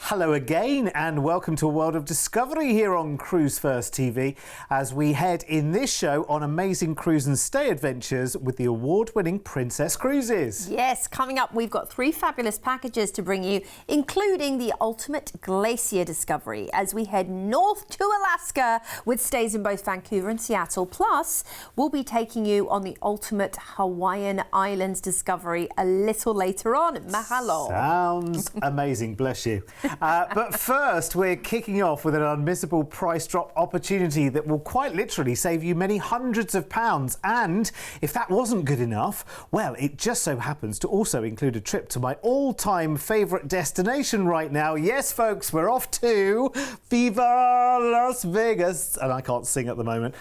Hello again and welcome to a world of discovery here on Cruise1st TV as we head in this show on amazing cruise and stay adventures with the award-winning Princess Cruises. Yes, coming up we've got 3 fabulous packages to bring you, including the ultimate glacier discovery as we head north to Alaska with stays in both Vancouver and Seattle. Plus, we'll be taking you on the ultimate Hawaiian Islands discovery a little later on. Mahalo. Sounds amazing, bless you. But first, we're kicking off with an unmissable price drop opportunity that will quite literally save you many hundreds of pounds. And if that wasn't good enough, well, it just so happens to also include a trip to my all-time favourite destination right now. Yes, folks, we're off to Viva Las Vegas. And I can't sing at the moment.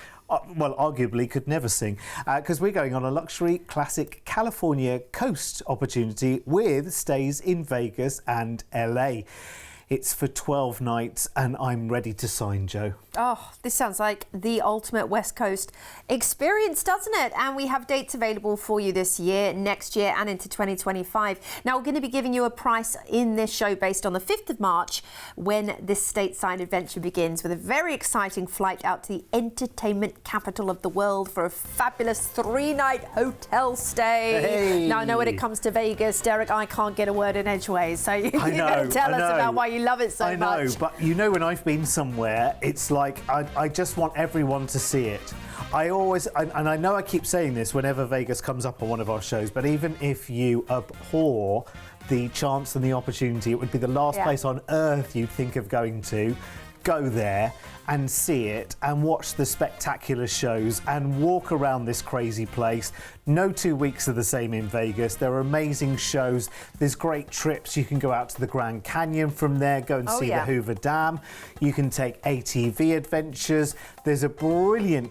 Well, arguably could never sing, because we're going on a luxury classic California coast opportunity with stays in Vegas and LA. It's for 12 nights and I'm ready to sign, Joe. Oh, this sounds like the ultimate West Coast experience, doesn't it? And we have dates available for you this year, next year and into 2025. Now, we're going to be giving you a price in this show based on the 5th of March when this stateside adventure begins with a very exciting flight out to the entertainment capital of the world for a fabulous 3-night hotel stay. Hey. Now, I know when it comes to Vegas, Derek, I can't get a word in edgeways. So you better tell us about why you love it so much. I know, but you know when I've been somewhere, it's like I just want everyone to see it. I always, and I know I keep saying this whenever Vegas comes up on one of our shows, but even if you abhor the chance and the opportunity, it would be the last place on earth you'd think of going to. Go there and see it and watch the spectacular shows and walk around this crazy place. No 2 weeks are the same in Vegas. There are amazing shows. There's great trips. You can go out to the Grand Canyon from there, go and see the Hoover Dam. You can take ATV adventures. There's a brilliant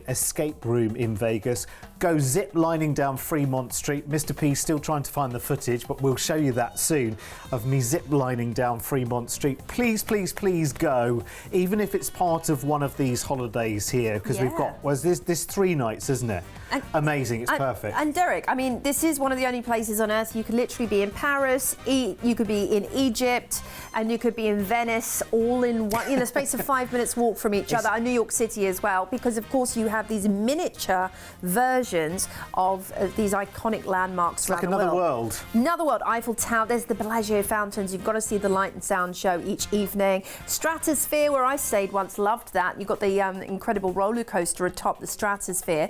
escape room in Vegas. Go zip lining down Fremont Street. Mr. P's still trying to find the footage, but we'll show you that soon of me zip lining down Fremont Street. Please, please, please go, even if it's part of one of these holidays here, because we've got, this 3 nights, isn't it? And amazing, it's perfect. And Derek, I mean, this is one of the only places on earth you could literally be in Paris, you could be in Egypt, and you could be in Venice, all in one, in a space of 5 minutes walk from each other, and New York City as well, because of course you have these miniature versions of these iconic landmarks around the world. Like another world. Another world, Eiffel Tower, there's the Bellagio fountains, you've got to see the light and sound show each evening. Stratosphere, where I stayed once, loved that. You've got the incredible roller coaster atop the Stratosphere.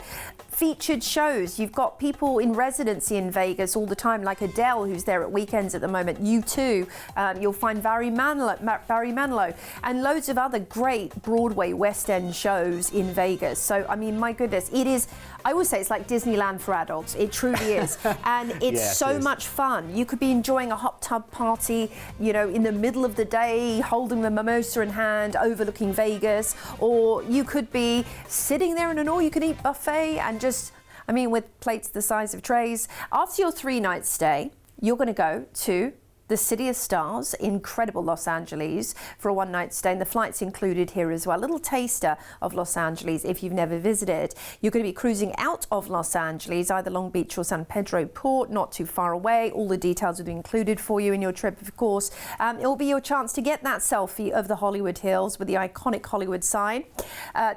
Featured shows, you've got people in residency in Vegas all the time, like Adele, who's there at weekends at the moment. U2, you'll find Barry Manilow, and loads of other great Broadway West End shows in Vegas. So, I mean, my goodness, it is, I would say it's like Disneyland for adults. It truly is. And it's so much fun. You could be enjoying a hot tub party, you know, in the middle of the day, holding the mimosa in hand, overlooking Vegas, or you could be sitting there in an all-you-can-eat buffet and just, I mean, with plates the size of trays. After your 3-night stay, you're going to go to the City of Stars, incredible Los Angeles, for a 1-night stay, and the flight's included here as well. A little taster of Los Angeles if you've never visited. You're going to be cruising out of Los Angeles, either Long Beach or San Pedro Port, not too far away. All the details will be included for you in your trip, of course. It will be your chance to get that selfie of the Hollywood Hills with the iconic Hollywood sign.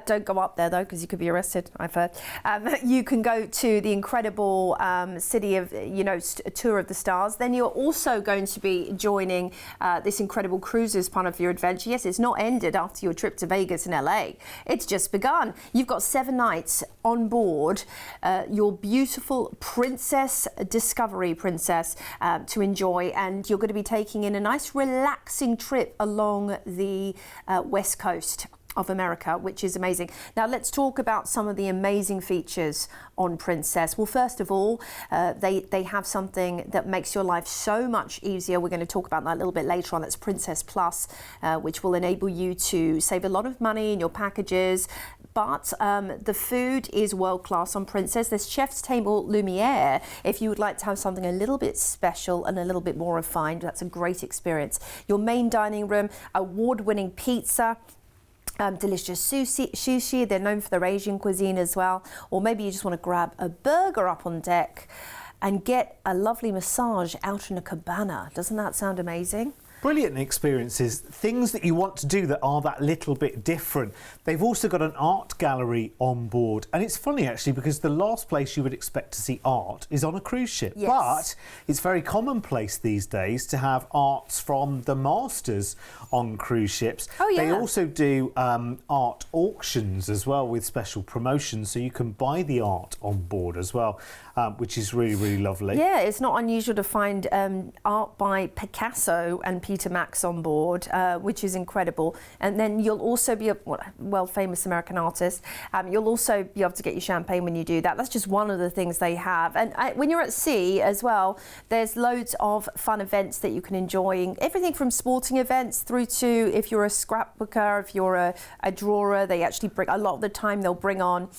Don't go up there though, because you could be arrested, I've heard. You can go to the incredible City of, you know, Tour of the Stars. Then you're also going to be joining this incredible cruise as part of your adventure. Yes, it's not ended after your trip to Vegas and LA. It's just begun. You've got 7 nights on board your beautiful Princess Discovery Princess to enjoy, and you're going to be taking in a nice relaxing trip along the West Coast of America, which is amazing. Now let's talk about some of the amazing features on Princess. Well, first of all, they have something that makes your life so much easier. We're going to talk about that a little bit later on. That's Princess Plus, which will enable you to save a lot of money in your packages. But the food is world class on Princess. There's Chef's Table Lumiere. If you would like to have something a little bit special and a little bit more refined, that's a great experience. Your main dining room, award-winning pizza, delicious sushi. They're known for their Asian cuisine as well. Or maybe you just want to grab a burger up on deck and get a lovely massage out in a cabana. Doesn't that sound amazing? Brilliant experiences, things that you want to do that are that little bit different. They've also got an art gallery on board. And it's funny actually because the last place you would expect to see art is on a cruise ship. Yes. But it's very commonplace these days to have arts from the masters on cruise ships. Oh, yeah. They also do art auctions as well with special promotions, so you can buy the art on board as well, which is really, really lovely. Yeah, it's not unusual to find art by Picasso and Peter Max on board, which is incredible. And then you'll also be a famous American artist. You'll also be able to get your champagne when you do that. That's just one of the things they have. And when you're at sea as well, there's loads of fun events that you can enjoy. Everything from sporting events through to if you're a scrapbooker, if you're a drawer, they actually bring, a lot of the time they'll bring on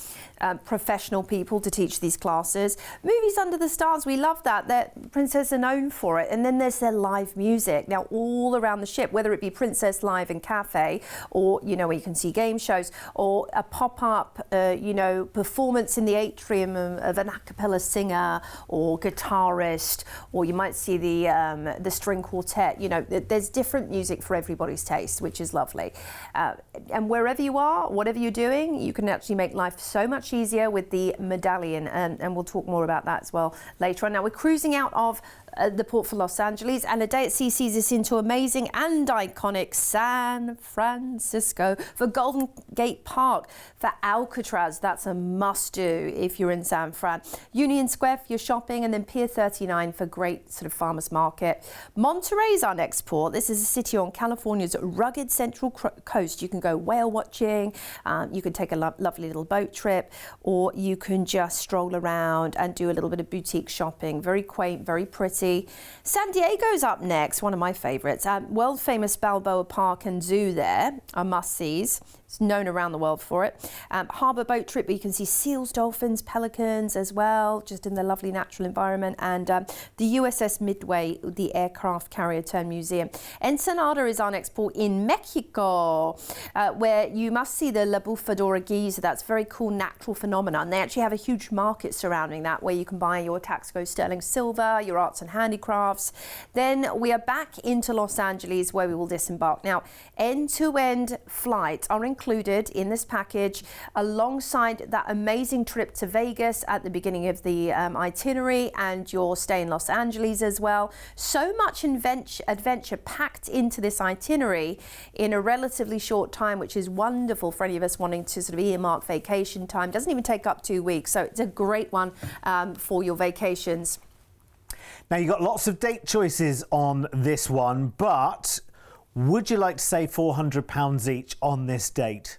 professional people to teach these classes. Movies under the stars, we love that. Princess are known for it. And then there's their live music. Now, all around the ship, whether it be Princess Live and Cafe, or, you know, where you can see game shows, or a pop-up, performance in the atrium of an a cappella singer or guitarist, or you might see the string quartet. You know, there's different music for everybody's taste, which is lovely. And wherever you are, whatever you're doing, you can actually make life so much easier with the medallion, and we'll talk more about that as well later on. Now, we're cruising out of the port for Los Angeles, and a day at sea sees us into amazing and iconic San Francisco for Golden Gate Park, for Alcatraz. That's a must-do if you're in San Fran. Union Square for your shopping, and then Pier 39 for great sort of farmers market. Monterey's our next port. This is a city on California's rugged central coast. You can go whale watching, you can take a lovely little boat trip, or you can just stroll around and do a little bit of boutique shopping. Very quaint, very pretty. San Diego's up next, one of my favourites. World famous Balboa Park and Zoo there are must-sees. It's known around the world for it. Harbour boat trip where you can see seals, dolphins, pelicans as well, just in the lovely natural environment. And the USS Midway, the aircraft carrier turned museum. Ensenada is our next port in Mexico, where you must see the La Bufadora geese. That's a very cool natural phenomenon. They actually have a huge market surrounding that where you can buy your Taxco sterling silver, your arts and handicrafts. Then we are back into Los Angeles where we will disembark. Now, end-to-end flights are included in this package alongside that amazing trip to Vegas at the beginning of the itinerary, and your stay in Los Angeles as well. So much adventure packed into this itinerary in a relatively short time, which is wonderful for any of us wanting to sort of earmark vacation time. Doesn't even take up 2 weeks, so it's a great one for your vacations. Now, you've got lots of date choices on this one, but would you like to save £400 each on this date?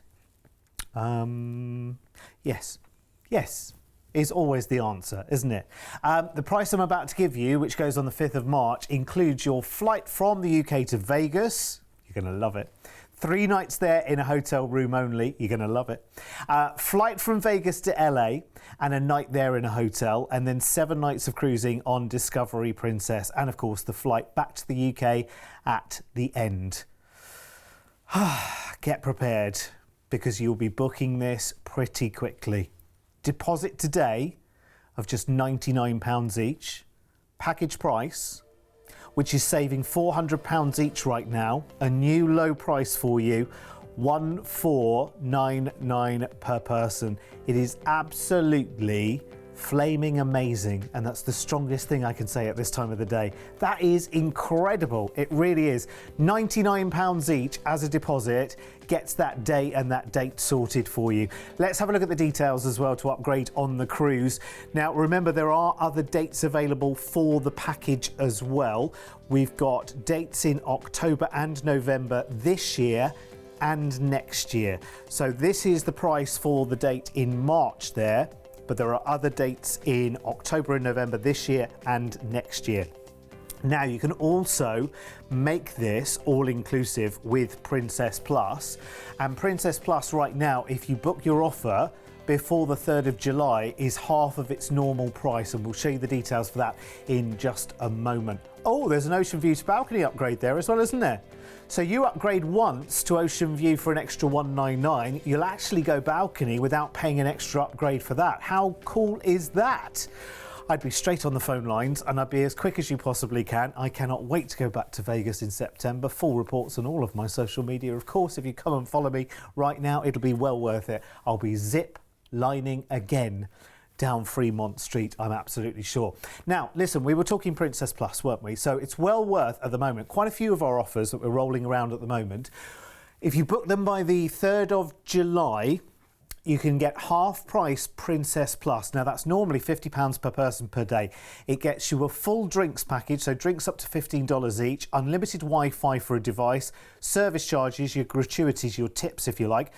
Yes. Yes is always the answer, isn't it? The price I'm about to give you, which goes on the 5th of March, includes your flight from the UK to Vegas. You're going to love it. 3 nights there in a hotel room only. You're going to love it. Flight from Vegas to LA and a night there in a hotel, and then 7 nights of cruising on Discovery Princess, and of course the flight back to the UK at the end. Get prepared, because you'll be booking this pretty quickly. Deposit today of just £99 each. Package price, which is saving £400 each right now. A new low price for you, $1,499 per person. It is absolutely flaming amazing, and that's the strongest thing I can say at this time of the day. That is incredible. It really is. £99 each as a deposit gets that day and that date sorted for you. Let's have a look at the details as well to upgrade on the cruise. Now, remember, there are other dates available for the package as well. We've got dates in October and November this year and next year. So this is the price for the date in March there, but there are other dates in October and November this year and next year. Now, you can also make this all-inclusive with Princess Plus. And Princess Plus right now, if you book your offer before the 3rd of July is half of its normal price, and we'll show you the details for that in just a moment. Oh, there's an ocean view to balcony upgrade there as well, isn't there? So you upgrade once to ocean view for an extra $199, you'll actually go balcony without paying an extra upgrade for that. How cool is that? I'd be straight on the phone lines and I'd be as quick as you possibly can. I cannot wait to go back to Vegas in September. Full reports on all of my social media. Of course, if you come and follow me right now, it'll be well worth it. I'll be zip lining again down Fremont Street, I'm absolutely sure. Now, listen, we were talking Princess Plus, weren't we? So it's well worth at the moment. Quite a few of our offers that we're rolling around at the moment. If you book them by the 3rd of July, you can get half price Princess Plus. Now that's normally £50 per person per day. It gets you a full drinks package, so drinks up to $15 each, unlimited Wi-Fi for a device, service charges, your gratuities, your tips if you like,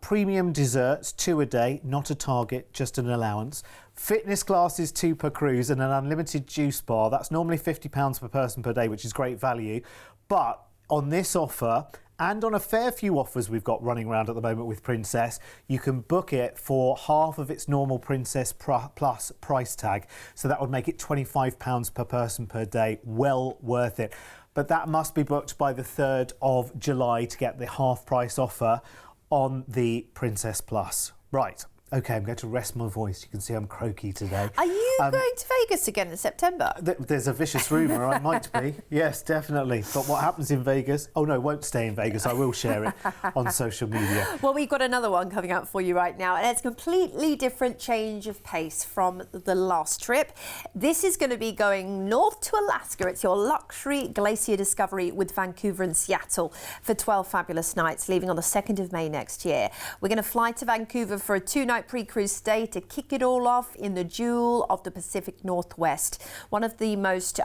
premium desserts, 2 a day, not a target, just an allowance. Fitness classes 2 per cruise and an unlimited juice bar. That's normally £50 per person per day, which is great value. But on this offer, and on a fair few offers we've got running around at the moment with Princess, you can book it for half of its normal Princess Plus price tag. So that would make it £25 per person per day. Well worth it. But that must be booked by the 3rd of July to get the half price offer on the Princess Plus. Right. Okay, I'm going to rest my voice. You can see I'm croaky today. Are you going to Vegas again in September? There's a vicious rumour I might be. Yes, definitely. But what happens in Vegas? Oh no, won't stay in Vegas. I will share it on social media. Well, we've got another one coming up for you right now, and it's a completely different change of pace from the last trip. This is going to be going north to Alaska. It's your luxury glacier discovery with Vancouver and Seattle for 12 fabulous nights, leaving on the 2nd of May next year. We're going to fly to Vancouver for a 2-night pre-cruise stay to kick it all off in the jewel of the Pacific Northwest, one of the most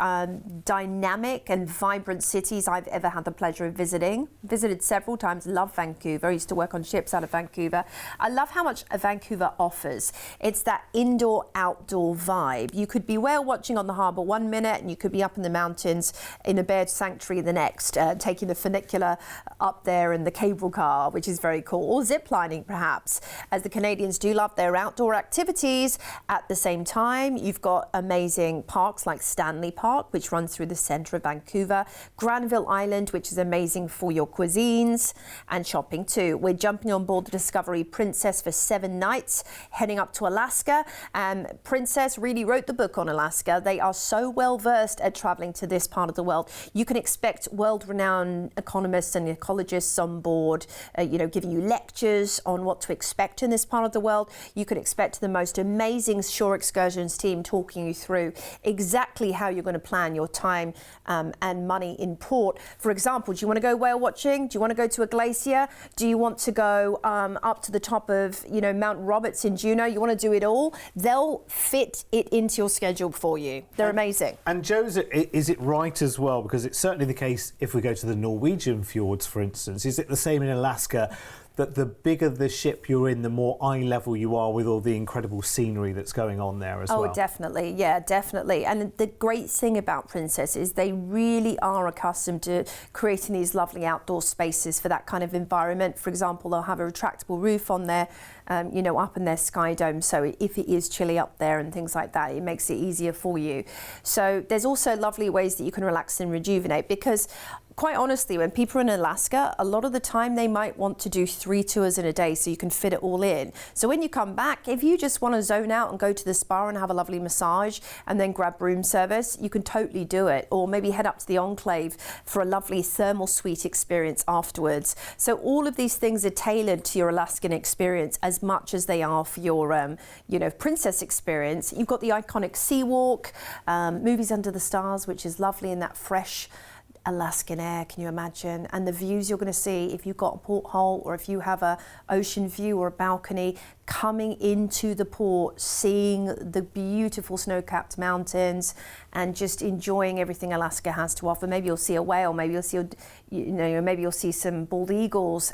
dynamic and vibrant cities I've ever had the pleasure of visiting. Visited several times, love Vancouver. I used to work on ships out of Vancouver. I love how much Vancouver offers. It's that indoor-outdoor vibe. You could be whale watching on the harbour 1 minute and you could be up in the mountains in a bird sanctuary the next, taking the funicular up there and the cable car, which is very cool, or zip lining perhaps, as the Canadians do love their outdoor activities. At the same time, you've got amazing parks like Stanley Park, which runs through the centre of Vancouver, Granville Island, which is amazing for your cuisines and shopping too. We're jumping on board the Discovery Princess for 7 nights, heading up to Alaska. Princess really wrote the book on Alaska. They are so well versed at travelling to this part of the world. You can expect world-renowned economists and ecologists on board, giving you lectures on what to expect in this part of the world. You can expect the most amazing shore excursions team talking you through exactly how you're going to plan your time and money in port. For example, do you want to go whale watching? Do you want to go to a glacier? Do you want to go up to the top of Mount Roberts in Juneau? You want to do it all? They'll fit it into your schedule for you. They're amazing. And Joe's, is it right as well? Because it's certainly the case if we go to the Norwegian fjords, for instance. Is it the same in Alaska, that the bigger the ship you're in, the more eye level you are with all the incredible scenery that's going on there as well? Oh, definitely. Yeah, definitely. And the great thing about Princess is they really are accustomed to creating these lovely outdoor spaces for that kind of environment. For example, they'll have a retractable roof on their, up in their sky dome. So if it is chilly up there and things like that, it makes it easier for you. So there's also lovely ways that you can relax and rejuvenate, because quite honestly, when people are in Alaska, a lot of the time they might want to do 3 tours in a day so you can fit it all in. So when you come back, if you just want to zone out and go to the spa and have a lovely massage and then grab room service, you can totally do it. Or maybe head up to the Enclave for a lovely thermal suite experience afterwards. So all of these things are tailored to your Alaskan experience as much as they are for your, Princess experience. You've got the iconic Sea Walk, Movies Under the Stars, which is lovely in that fresh Alaskan air, can you imagine? And the views you're going to see if you've got a porthole or if you have a ocean view or a balcony, coming into the port, seeing the beautiful snow-capped mountains and just enjoying everything Alaska has to offer. Maybe you'll see a whale, maybe you'll see maybe you'll see some bald eagles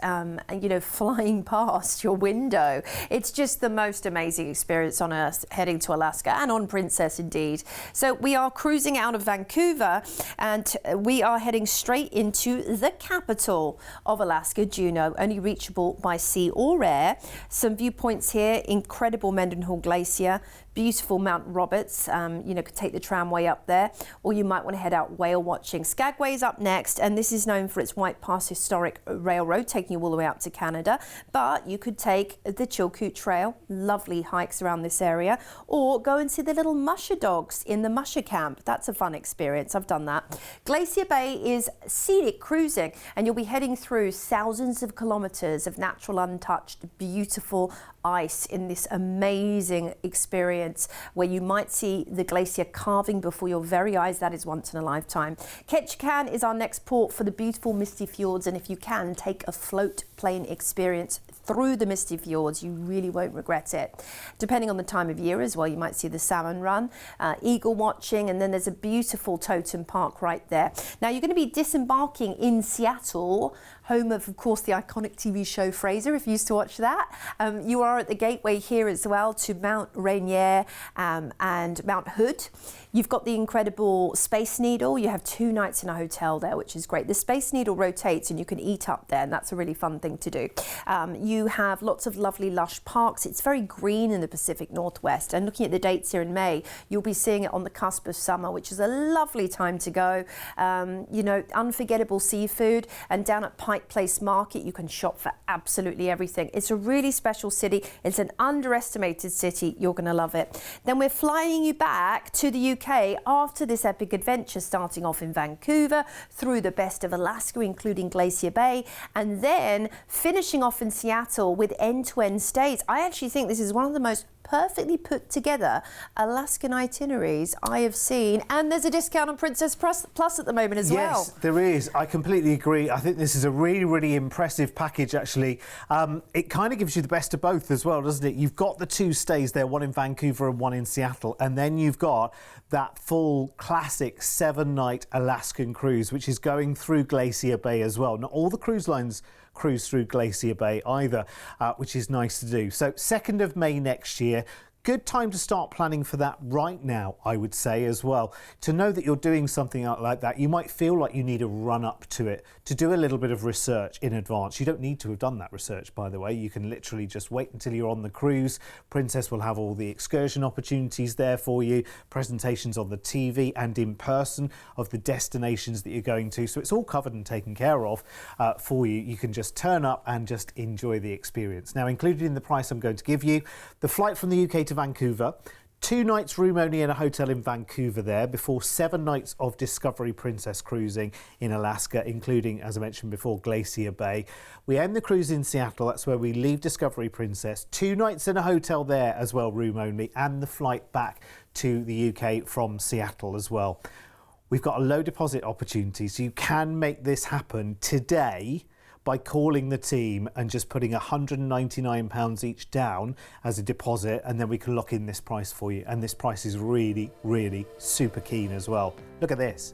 flying past your window. It's just the most amazing experience on earth heading to Alaska, and on Princess indeed. So we are cruising out of Vancouver and we are heading straight into the capital of Alaska, Juneau, only reachable by sea or air. Some viewpoints points here, incredible Mendenhall Glacier, beautiful Mount Roberts, could take the tramway up there, or you might want to head out whale watching. Skagway's up next, and this is known for its White Pass Historic Railroad, taking you all the way out to Canada, but you could take the Chilkoot Trail, lovely hikes around this area, or go and see the little musher dogs in the musher camp. That's a fun experience, I've done that. Glacier Bay is scenic cruising, and you'll be heading through thousands of kilometres of natural, untouched, beautiful ice in this amazing experience where you might see the glacier carving before your very eyes. That is once in a lifetime. Ketchikan is our next port for the beautiful misty fjords, and if you can, take a float plane experience through the misty fjords. You really won't regret it. Depending on the time of year as well, you might see the salmon run, eagle watching, and then there's a beautiful totem park right there. Now you're going to be disembarking in Seattle, home of course, the iconic TV show Frasier, if you used to watch that. You are at the gateway here as well to Mount Rainier and Mount Hood. You've got the incredible Space Needle. You have 2 nights in a hotel there, which is great. The Space Needle rotates and you can eat up there, and that's a really fun thing to do. You have lots of lovely lush parks. It's very green in the Pacific Northwest, and looking at the dates here in May, you'll be seeing it on the cusp of summer, which is a lovely time to go. Unforgettable seafood, and down at Pike Place Market you can shop for absolutely everything. It's a really special city. It's an underestimated city. You're going to love it. Then we're flying you back to the UK after this epic adventure, starting off in Vancouver through the best of Alaska, including Glacier Bay, and then finishing off in Seattle with end-to-end stays. I actually think this is one of the most perfectly put together Alaskan itineraries I have seen, and there's a discount on Princess Plus at the moment as well. Yes, there is. I completely agree. I think this is a really, really impressive package, actually. It kind of gives you the best of both as well, doesn't it? You've got the 2 stays there, one in Vancouver and one in Seattle, and then you've got that full classic 7-night Alaskan cruise, which is going through Glacier Bay as well. Not all the cruise lines cruise through Glacier Bay either, which is nice to do. So 2nd of May next year. Good time to start planning for that right now, I would say as well. To know that you're doing something like that, you might feel like you need a run up to it, to do a little bit of research in advance. You don't need to have done that research, by the way. You can literally just wait until you're on the cruise. Princess will have all the excursion opportunities there for you, presentations on the TV and in person of the destinations that you're going to. So it's all covered and taken care of for you. You can just turn up and just enjoy the experience. Now, included in the price I'm going to give you, the flight from the UK to Vancouver, 2 nights room only in a hotel in Vancouver there, before 7 nights of Discovery Princess cruising in Alaska, including, as I mentioned before, Glacier Bay. We end the cruise in Seattle. That's where we leave Discovery Princess. 2 nights in a hotel there as well, room only, and the flight back to the UK from Seattle as well. We've got a low deposit opportunity, so you can make this happen today by calling the team and just putting £199 each down as a deposit, and then we can lock in this price for you. And this price is really, really super keen as well. Look at this.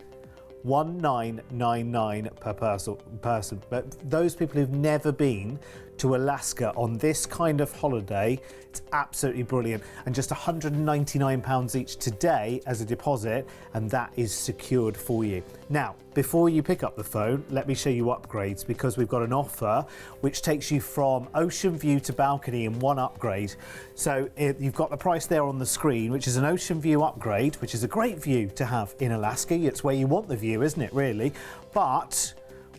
$1,999 per person. But those people who've never been to Alaska on this kind of holiday, it's absolutely brilliant. And just £199 each today as a deposit, and that is secured for you. Now, before you pick up the phone, let me show you upgrades, because we've got an offer which takes you from ocean view to balcony in one upgrade. So you've got the price there on the screen, which is an ocean view upgrade, which is a great view to have in Alaska. It's where you want the view, isn't it, really? But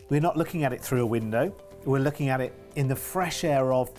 we're not looking at it through a window. We're looking at it in the fresh air of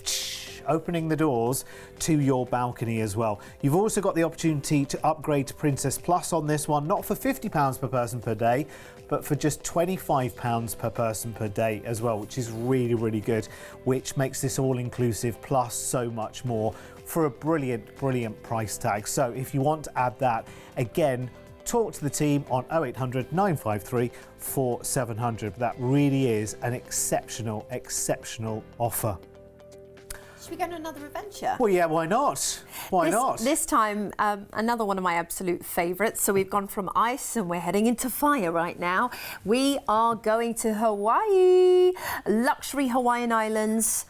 opening the doors to your balcony as well. You've also got the opportunity to upgrade to Princess Plus on this one, not for £50 per person per day, but for just £25 per person per day as well, which is really, really good, which makes this all-inclusive plus so much more for a brilliant, brilliant price tag. So if you want to add that, again, talk to the team on 0800 953 4700. That really is an exceptional, exceptional offer. Should we go on another adventure? Well, yeah, why not? Why not? This time, another one of my absolute favourites. So we've gone from ice and we're heading into fire right now. We are going to Hawaii, luxury Hawaiian Islands.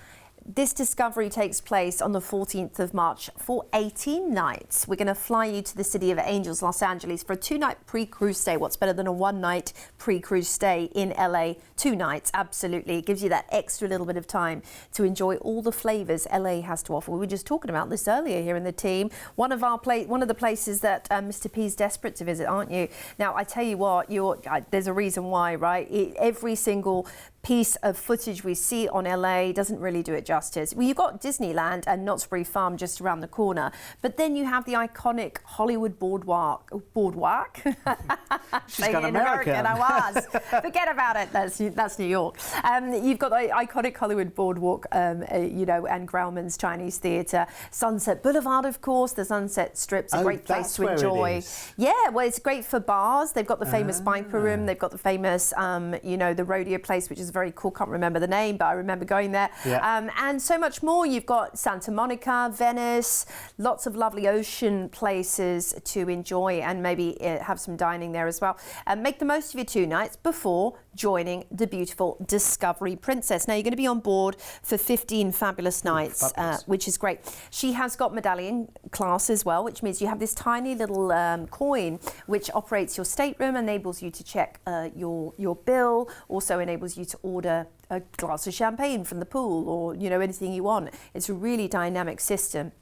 this discovery takes place on the 14th of March for 18 nights. We're going to fly you to the City of Angels, Los Angeles, for a 2-night pre-cruise stay. What's better than a 1-night pre-cruise stay in LA? 2 nights, absolutely. It gives you that extra little bit of time to enjoy all the flavours LA has to offer. We were just talking about this earlier here in the team. One of the places that Mr. P's desperate to visit, aren't you? Now, I tell you what, there's a reason why, right? Every single piece of footage we see on LA doesn't really do it justice. Well, you've got Disneyland and Knott's Berry Farm just around the corner, but then you have the iconic Hollywood boardwalk. She's got American. I was. Forget about it. That's New York. You've got the iconic Hollywood boardwalk, and Grauman's Chinese Theatre, Sunset Boulevard, of course. The Sunset Strip's a great place to enjoy. Yeah, well, it's great for bars. They've got the famous Viper Room. They've got the famous, the rodeo place, which is very cool. Can't remember the name, but I remember going there. Yeah. And so much more. You've got Santa Monica, Venice, lots of lovely ocean places to enjoy, and maybe have some dining there as well. Make the most of your 2 nights before joining the beautiful Discovery Princess. Now, you're going to be on board for 15 fabulous nights, which is great. She has got medallion class as well, which means you have this tiny little coin which operates your stateroom, enables you to check your bill, also enables you to order a glass of champagne from the pool, or anything you want. It's a really dynamic system.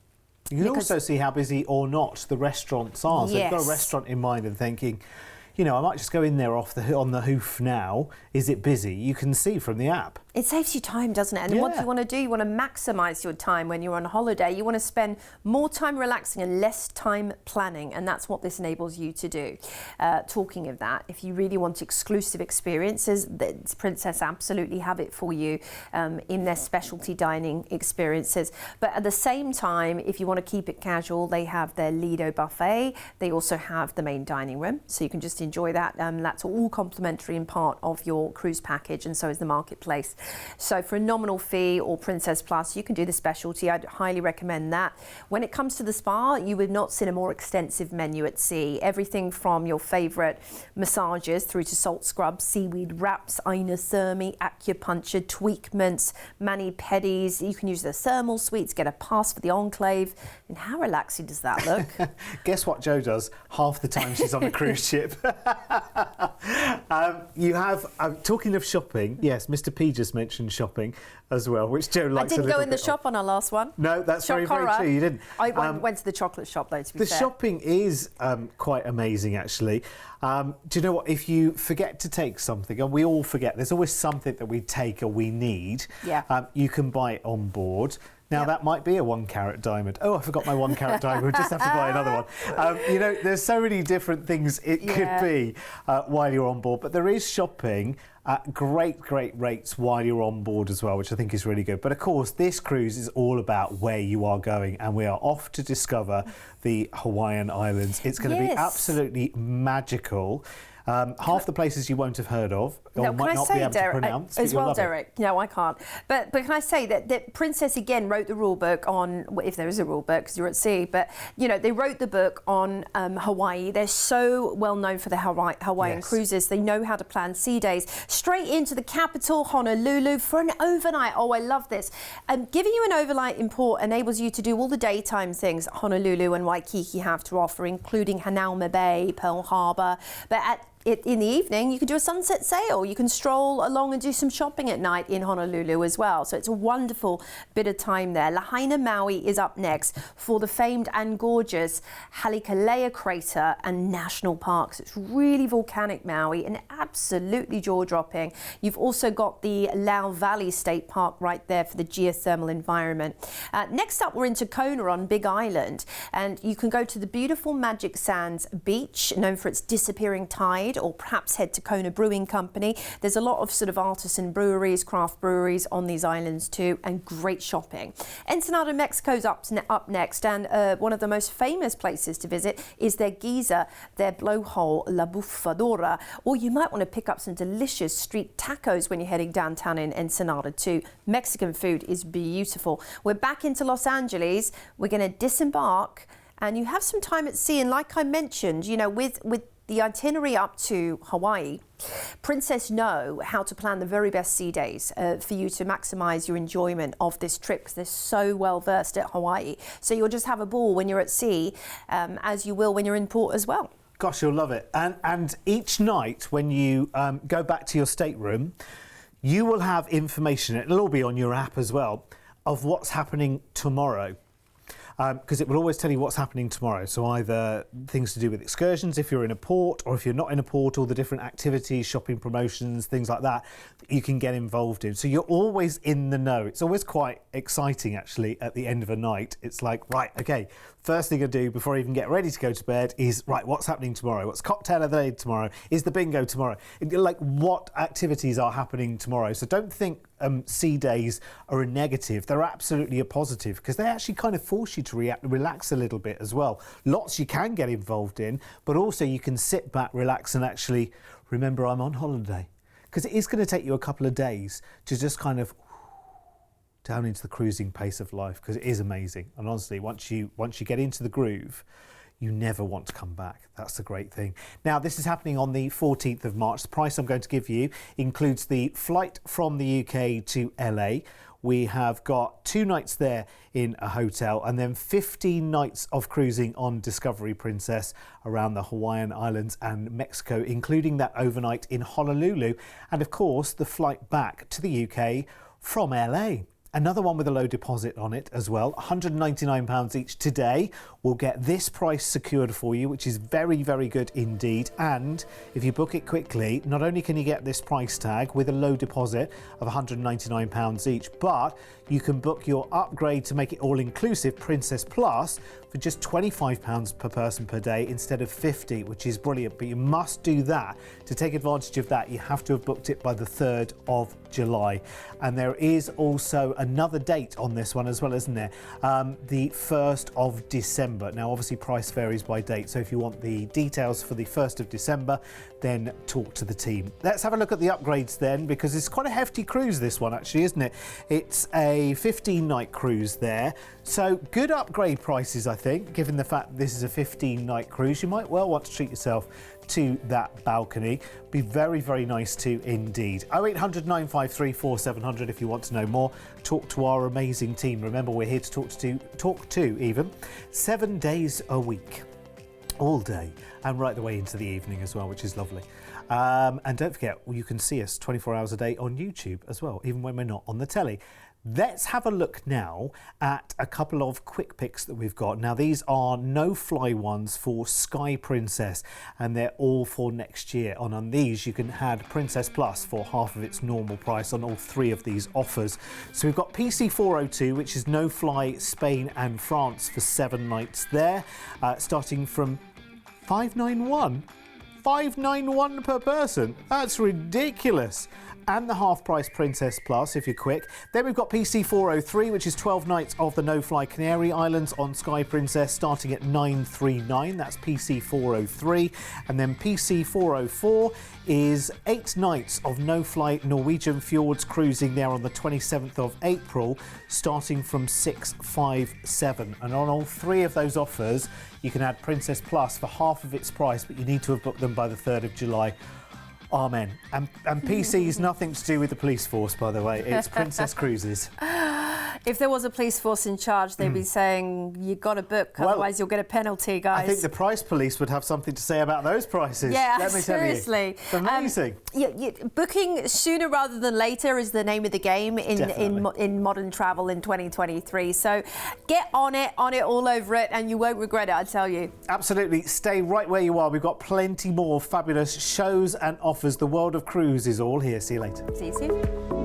You can also see how busy or not the restaurants are. So you've got a restaurant in mind and thinking, I might just go in there on the hoof now. Is it busy? You can see from the app. It saves you time, doesn't it? And what you want to do, you want to maximise your time when you're on holiday. You want to spend more time relaxing and less time planning, and that's what this enables you to do. Talking of that, if you really want exclusive experiences, the Princess absolutely have it for you in their specialty dining experiences. But at the same time, if you want to keep it casual, they have their Lido buffet. They also have the main dining room, so you can just enjoy that. That's all complimentary and part of your cruise package, and so is the marketplace. So for a nominal fee or Princess Plus, you can do the specialty. I'd highly recommend that. When it comes to the spa, you would not see a more extensive menu at sea. Everything from your favourite massages through to salt scrubs, seaweed wraps, inothermy, acupuncture, tweakments, mani-pedis. You can use the thermal suites, get a pass for the enclave. And how relaxing does that look? Guess what Jo does half the time she's on a cruise ship? You have, talking of shopping, yes, Mr. P just mentioned shopping as well, which Jo likes. I didn't go in the shop on our last one. No, that's very true. You didn't. I went to the chocolate shop though, to be fair. The shopping is quite amazing, actually. Do you know what? If you forget to take something, and we all forget, there's always something that we take or we need. Yeah. You can buy it on board. Now, that might be a 1-carat diamond. Oh, I forgot my 1-carat diamond. We'll just have to buy another one. There's so many different things it could be while you're on board. But there is shopping at great rates while you're on board as well, which I think is really good. But of course, this cruise is all about where you are going, and we are off to discover the Hawaiian Islands. It's going to be absolutely magical. Half the places you won't have heard of or might not be able to pronounce. As well, Derek. No, I can't. But can I say that Princess again wrote the rule book on, if there is a rule book because you're at sea, but they wrote the book on Hawaii. They're so well known for the Hawaiian cruises. They know how to plan sea days. Straight into the capital, Honolulu, for an overnight. Oh, I love this. Giving you an overnight in port enables you to do all the daytime things Honolulu and Waikiki have to offer, including Hanauma Bay, Pearl Harbor. But in the evening, you can do a sunset sail. You can stroll along and do some shopping at night in Honolulu as well. So it's a wonderful bit of time there. Lahaina Maui is up next for the famed and gorgeous Haleakala Crater and National Parks. It's really volcanic Maui and absolutely jaw-dropping. You've also got the Lau Valley State Park right there for the geothermal environment. Next up, we're into Kona on Big Island, and you can go to the beautiful Magic Sands Beach, known for its disappearing tide, or perhaps head to Kona Brewing Company. There's a lot of sort of artisan breweries, craft breweries on these islands too, and great shopping. Ensenada, Mexico's up next, and one of the most famous places to visit is their geyser, their blowhole, La Bufadora. Or you might want to pick up some delicious street tacos when you're heading downtown in Ensenada too. Mexican food is beautiful. We're back into Los Angeles. We're going to disembark, and you have some time at sea. And like I mentioned, with the itinerary up to Hawaii, Princess know how to plan the very best sea days for you to maximise your enjoyment of this trip, because they're so well versed at Hawaii. So you'll just have a ball when you're at sea, as you will when you're in port as well. Gosh, you'll love it. And each night when you go back to your stateroom, you will have information, it'll all be on your app as well, of what's happening tomorrow. Because it will always tell you what's happening tomorrow. So either things to do with excursions if you're in a port, or if you're not in a port, all the different activities, shopping promotions, things like that you can get involved in. So you're always in the know. It's always quite exciting actually at the end of a night. It's like, right, okay, first thing I do before I even get ready to go to bed is, right, what's happening tomorrow? What's cocktail of the day tomorrow? Is the bingo tomorrow? Like, what activities are happening tomorrow? So don't think sea days are a negative. They're absolutely a positive, because they actually kind of force you to relax a little bit as well. Lots you can get involved in, but also you can sit back, relax, and actually remember I'm on holiday. Because it is going to take you a couple of days to just kind of down into the cruising pace of life, because it is amazing. And honestly, once you get into the groove, you never want to come back. That's the great thing. Now, this is happening on the 14th of March. The price I'm going to give you includes the flight from the UK to LA. We have got 2 nights there in a hotel, and then 15 nights of cruising on Discovery Princess around the Hawaiian Islands and Mexico, including that overnight in Honolulu, and of course the flight back to the UK from LA. Another one with a low deposit on it as well, £199 each today. Will get this price secured for you, which is very, very good indeed. And if you book it quickly, not only can you get this price tag with a low deposit of £199 each, but you can book your upgrade to make it all-inclusive Princess Plus for just £25 per person per day instead of £50, which is brilliant. But you must do that. To take advantage of that, you have to have booked it by the 3rd of July. And there is also another date on this one as well, isn't there? The 1st of December. Now, obviously, price varies by date. So if you want the details for the 1st of December, then talk to the team. Let's have a look at the upgrades then, because it's quite a hefty cruise, this one, actually, isn't it? It's a 15-night cruise there. So good upgrade prices, I think, given the fact this is a 15-night cruise. You might well want to treat yourself to that balcony. Be very, very nice too indeed. 0800 953 4700 if you want to know more. Talk to our amazing team. Remember, we're here to talk to even 7 days a week, all day, and right the way into the evening as well, which is lovely. And don't forget, you can see us 24 hours a day on YouTube as well, even when we're not on the telly. Let's have a look now at a couple of quick picks that we've got. Now, these are no-fly ones for Sky Princess, and they're all for next year. And on these, you can add Princess Plus for half of its normal price on all 3 of these offers. So we've got PC402, which is no-fly Spain and France for 7 nights there, starting from $591 per person. That's ridiculous. And the half-price Princess Plus, if you're quick. Then we've got PC403, which is 12 nights of the no-fly Canary Islands on Sky Princess, starting at $939. That's PC403. And then PC404 is 8 nights of no-fly Norwegian fjords cruising there on the 27th of April, starting from $657. And on all 3 of those offers, you can add Princess Plus for half of its price, but you need to have booked them by the 3rd of July. Amen. And PC is nothing to do with the police force, by the way. It's Princess Cruises. If there was a police force in charge, they'd be saying, you've got to book, otherwise you'll get a penalty, guys. I think the price police would have something to say about those prices. Yeah, let me seriously. Tell you. It's amazing. Booking sooner rather than later is the name of the game in modern travel in 2023. So get on it all over it, and you won't regret it, I tell you. Absolutely. Stay right where you are. We've got plenty more fabulous shows and offers. The world of cruise is all here. See you later. See you soon.